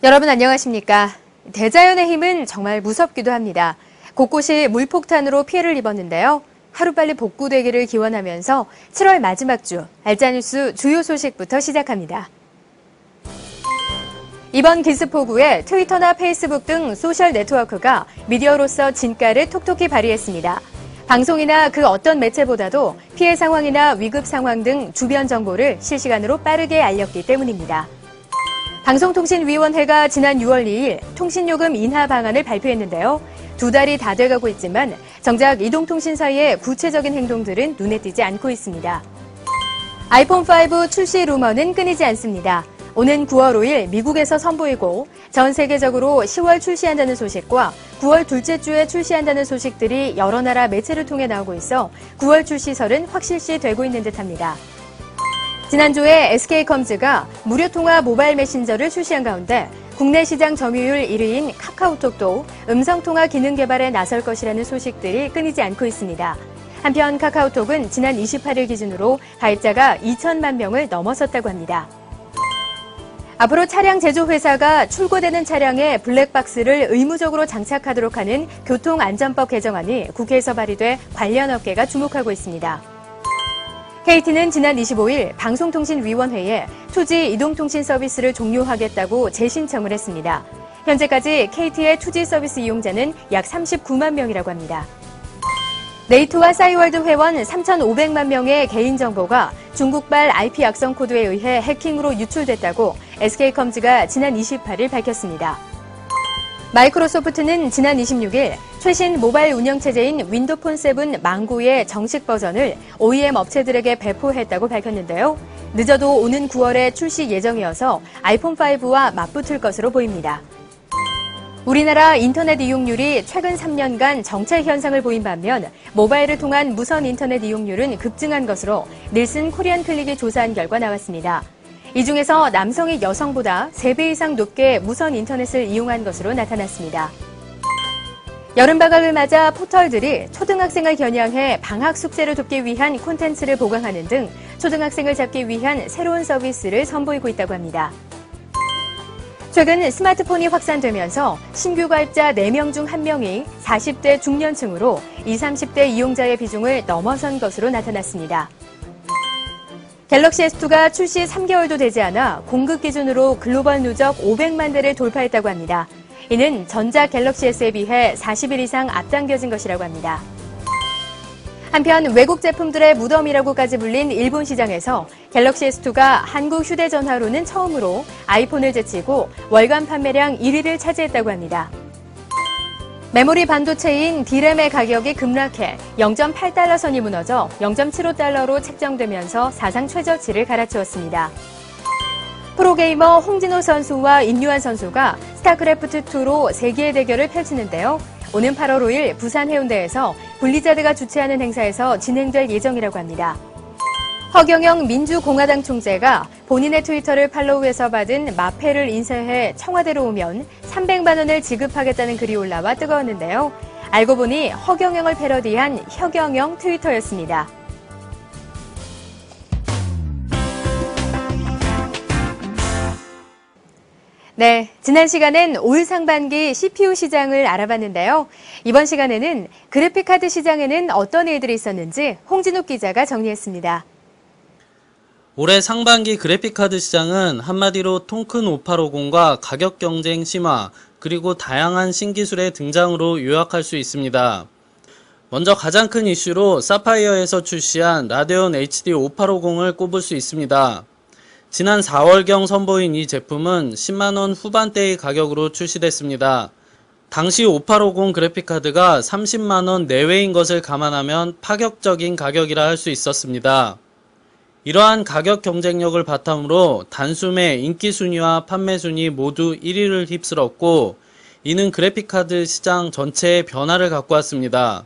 여러분 안녕하십니까? 대자연의 힘은 정말 무섭기도 합니다. 곳곳이 물폭탄으로 피해를 입었는데요. 하루빨리 복구되기를 기원하면서 7월 마지막 주 알짜뉴스 주요 소식부터 시작합니다. 이번 기습폭우에 트위터나 페이스북 등 소셜 네트워크가 미디어로서 진가를 톡톡히 발휘했습니다. 방송이나 그 어떤 매체보다도 피해 상황이나 위급 상황 등 주변 정보를 실시간으로 빠르게 알렸기 때문입니다. 방송통신위원회가 지난 6월 2일 통신요금 인하 방안을 발표했는데요. 2달이 다 돼가고 있지만 정작 이동통신사의 구체적인 행동들은 눈에 띄지 않고 있습니다. 아이폰5 출시 루머는 끊이지 않습니다. 오는 9월 5일 미국에서 선보이고 전 세계적으로 10월 출시한다는 소식과 9월 둘째 주에 출시한다는 소식들이 여러 나라 매체를 통해 나오고 있어 9월 출시설은 확실시 되고 있는 듯합니다. 지난주에 SK컴즈가 무료통화 모바일 메신저를 출시한 가운데 국내 시장 점유율 1위인 카카오톡도 음성통화 기능 개발에 나설 것이라는 소식들이 끊이지 않고 있습니다. 한편 카카오톡은 지난 28일 기준으로 가입자가 2천만 명을 넘어섰다고 합니다. 앞으로 차량 제조회사가 출고되는 차량에 블랙박스를 의무적으로 장착하도록 하는 교통안전법 개정안이 국회에서 발의돼 관련 업계가 주목하고 있습니다. KT는 지난 25일 방송통신위원회에 2G 이동통신 서비스를 종료하겠다고 재신청을 했습니다. 현재까지 KT의 2G 서비스 이용자는 약 39만 명이라고 합니다. 네이트와 싸이월드 회원 3,500만 명의 개인정보가 중국발 IP 악성 코드에 의해 해킹으로 유출됐다고 SK컴즈가 지난 28일 밝혔습니다. 마이크로소프트는 지난 26일 최신 모바일 운영체제인 윈도폰 7 망고의 정식 버전을 OEM 업체들에게 배포했다고 밝혔는데요. 늦어도 오는 9월에 출시 예정이어서 아이폰5와 맞붙을 것으로 보입니다. 우리나라 인터넷 이용률이 최근 3년간 정체 현상을 보인 반면 모바일을 통한 무선 인터넷 이용률은 급증한 것으로 닐슨 코리안 클릭이 조사한 결과 나왔습니다. 이 중에서 남성이 여성보다 3배 이상 높게 무선 인터넷을 이용한 것으로 나타났습니다. 여름방학을 맞아 포털들이 초등학생을 겨냥해 방학 숙제를 돕기 위한 콘텐츠를 보강하는 등 초등학생을 잡기 위한 새로운 서비스를 선보이고 있다고 합니다. 최근 스마트폰이 확산되면서 신규 가입자 4명 중 1명이 40대 중년층으로 20, 30대 이용자의 비중을 넘어선 것으로 나타났습니다. 갤럭시 S2가 출시 3개월도 되지 않아 공급 기준으로 글로벌 누적 500만 대를 돌파했다고 합니다. 이는 전작 갤럭시 S에 비해 40일 이상 앞당겨진 것이라고 합니다. 한편 외국 제품들의 무덤이라고까지 불린 일본 시장에서 갤럭시 S2가 한국 휴대전화로는 처음으로 아이폰을 제치고 월간 판매량 1위를 차지했다고 합니다. 메모리 반도체인 D램의 가격이 급락해 0.8달러 선이 무너져 0.75달러로 책정되면서 사상 최저치를 갈아치웠습니다. 프로게이머 홍진호 선수와 임유한 선수가 스타크래프트2로 세기의 대결을 펼치는데요. 오는 8월 5일 부산 해운대에서 블리자드가 주최하는 행사에서 진행될 예정이라고 합니다. 허경영 민주공화당 총재가 본인의 트위터를 팔로우해서 받은 마패를 인쇄해 청와대로 오면 300만 원을 지급하겠다는 글이 올라와 뜨거웠는데요. 알고 보니 허경영을 패러디한 혀경영 트위터였습니다. 네, 지난 시간엔 올 상반기 CPU 시장을 알아봤는데요. 이번 시간에는 그래픽카드 시장에는 어떤 일들이 있었는지 홍진욱 기자가 정리했습니다. 올해 상반기 그래픽카드 시장은 한마디로 통큰 5850과 가격 경쟁 심화, 그리고 다양한 신기술의 등장으로 요약할 수 있습니다. 먼저 가장 큰 이슈로 사파이어에서 출시한 라데온 HD 5850을 꼽을 수 있습니다. 지난 4월경 선보인 이 제품은 10만원 후반대의 가격으로 출시됐습니다. 당시 5850 그래픽카드가 30만원 내외인 것을 감안하면 파격적인 가격이라 할 수 있었습니다. 이러한 가격 경쟁력을 바탕으로 단숨에 인기 순위와 판매 순위 모두 1위를 휩쓸었고, 이는 그래픽카드 시장 전체에 변화를 갖고 왔습니다.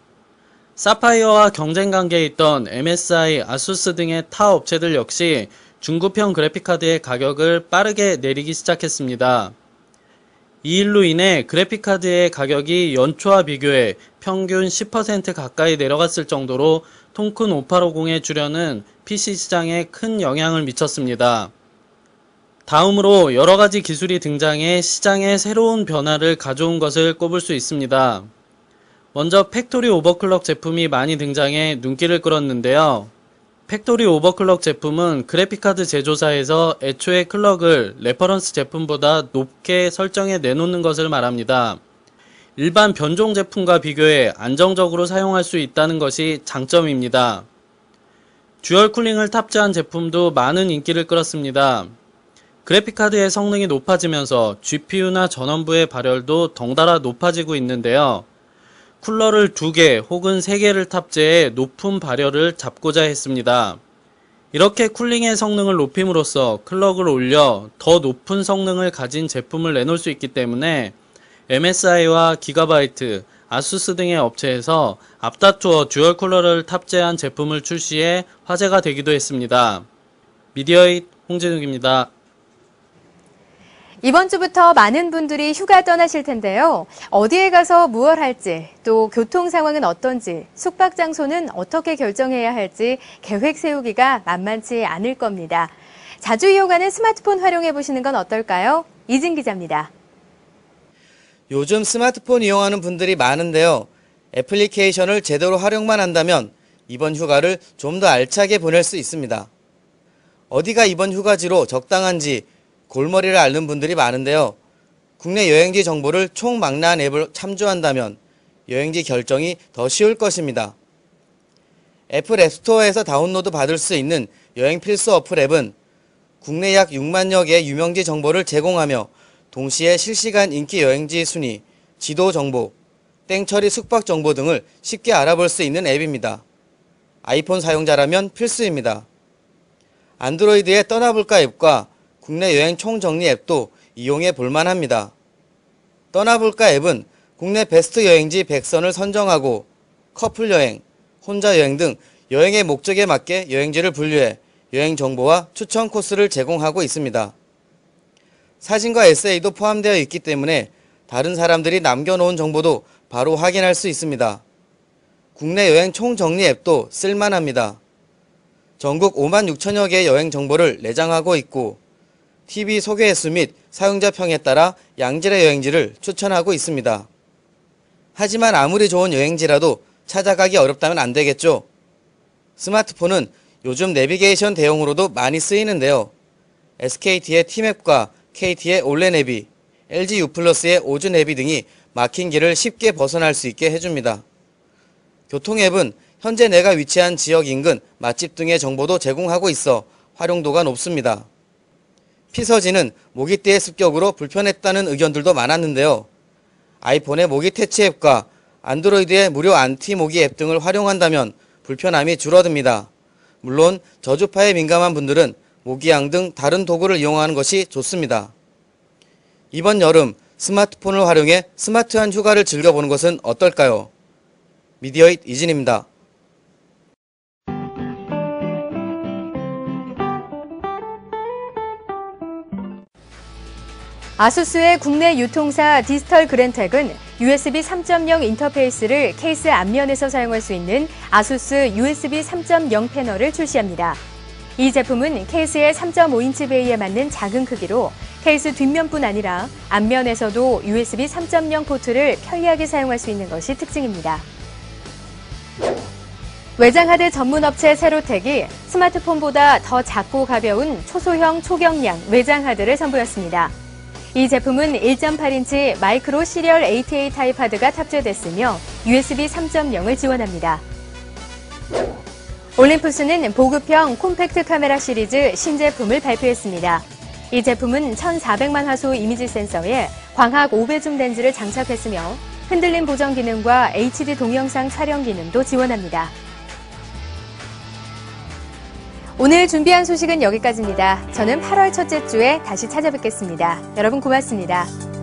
사파이어와 경쟁 관계에 있던 MSI, 아수스 등의 타 업체들 역시 중급형 그래픽카드의 가격을 빠르게 내리기 시작했습니다. 이 일로 인해 그래픽카드의 가격이 연초와 비교해 평균 10% 가까이 내려갔을 정도로 통큰 5850의 출현은 PC 시장에 큰 영향을 미쳤습니다. 다음으로 여러 가지 기술이 등장해 시장에 새로운 변화를 가져온 것을 꼽을 수 있습니다. 먼저 팩토리 오버클럭 제품이 많이 등장해 눈길을 끌었는데요. 팩토리 오버클럭 제품은 그래픽카드 제조사에서 애초에 클럭을 레퍼런스 제품보다 높게 설정해 내놓는 것을 말합니다. 일반 변종 제품과 비교해 안정적으로 사용할 수 있다는 것이 장점입니다. 듀얼 쿨링을 탑재한 제품도 많은 인기를 끌었습니다. 그래픽카드의 성능이 높아지면서 GPU나 전원부의 발열도 덩달아 높아지고 있는데요. 쿨러를 2개 혹은 3개를 탑재해 높은 발열을 잡고자 했습니다. 이렇게 쿨링의 성능을 높임으로써 클럭을 올려 더 높은 성능을 가진 제품을 내놓을 수 있기 때문에 MSI와 기가바이트, 아수스 등의 업체에서 앞다투어 듀얼 쿨러를 탑재한 제품을 출시해 화제가 되기도 했습니다. 미디어잇 홍진욱입니다. 이번 주부터 많은 분들이 휴가 떠나실 텐데요. 어디에 가서 무얼 할지, 또 교통 상황은 어떤지, 숙박 장소는 어떻게 결정해야 할지 계획 세우기가 만만치 않을 겁니다. 자주 이용하는 스마트폰 활용해 보시는 건 어떨까요? 이진 기자입니다. 요즘 스마트폰 이용하는 분들이 많은데요. 애플리케이션을 제대로 활용만 한다면 이번 휴가를 좀 더 알차게 보낼 수 있습니다. 어디가 이번 휴가지로 적당한지 골머리를 앓는 분들이 많은데요. 국내 여행지 정보를 총망라한 앱을 참조한다면 여행지 결정이 더 쉬울 것입니다. 애플 앱스토어에서 다운로드 받을 수 있는 여행 필수 어플 앱은 국내 약 6만여 개의 유명지 정보를 제공하며 동시에 실시간 인기 여행지 순위, 지도 정보, 땡처리 숙박 정보 등을 쉽게 알아볼 수 있는 앱입니다. 아이폰 사용자라면 필수입니다. 안드로이드의 떠나볼까 앱과 국내 여행 총정리 앱도 이용해 볼만합니다. 떠나볼까 앱은 국내 베스트 여행지 100선을 선정하고 커플 여행, 혼자 여행 등 여행의 목적에 맞게 여행지를 분류해 여행 정보와 추천 코스를 제공하고 있습니다. 사진과 에세이도 포함되어 있기 때문에 다른 사람들이 남겨놓은 정보도 바로 확인할 수 있습니다. 국내 여행 총정리 앱도 쓸만합니다. 전국 5만 6천여 개의 여행 정보를 내장하고 있고 TV 소개 횟수 및 사용자 평에 따라 양질의 여행지를 추천하고 있습니다. 하지만 아무리 좋은 여행지라도 찾아가기 어렵다면 안 되겠죠. 스마트폰은 요즘 내비게이션 대용으로도 많이 쓰이는데요. SKT의 T맵과 KT의 올레내비, LG U+의 오즈내비 등이 막힌 길을 쉽게 벗어날 수 있게 해줍니다. 교통앱은 현재 내가 위치한 지역 인근 맛집 등의 정보도 제공하고 있어 활용도가 높습니다. 피서지는 모기떼의 습격으로 불편했다는 의견들도 많았는데요. 아이폰의 모기 퇴치 앱과 안드로이드의 무료 안티 모기 앱 등을 활용한다면 불편함이 줄어듭니다. 물론 저주파에 민감한 분들은 모기향 등 다른 도구를 이용하는 것이 좋습니다. 이번 여름 스마트폰을 활용해 스마트한 휴가를 즐겨보는 것은 어떨까요? 미디어잇 이진입니다. 아수스의 국내 유통사 디지털 그랜텍은 USB 3.0 인터페이스를 케이스 앞면에서 사용할 수 있는 아수스 USB 3.0 패널을 출시합니다. 이 제품은 케이스의 3.5인치 베이에 맞는 작은 크기로 케이스 뒷면뿐 아니라 앞면에서도 USB 3.0 포트를 편리하게 사용할 수 있는 것이 특징입니다. 외장하드 전문업체 세로텍이 스마트폰보다 더 작고 가벼운 초소형 초경량 외장하드를 선보였습니다. 이 제품은 1.8인치 마이크로 시리얼 ATA 타입 하드가 탑재됐으며 USB 3.0을 지원합니다. 올림푸스는 보급형 콤팩트 카메라 시리즈 신제품을 발표했습니다. 이 제품은 1400만 화소 이미지 센서에 광학 5배줌 렌즈를 장착했으며 흔들림 보정 기능과 HD 동영상 촬영 기능도 지원합니다. 오늘 준비한 소식은 여기까지입니다. 저는 8월 첫째 주에 다시 찾아뵙겠습니다. 여러분 고맙습니다.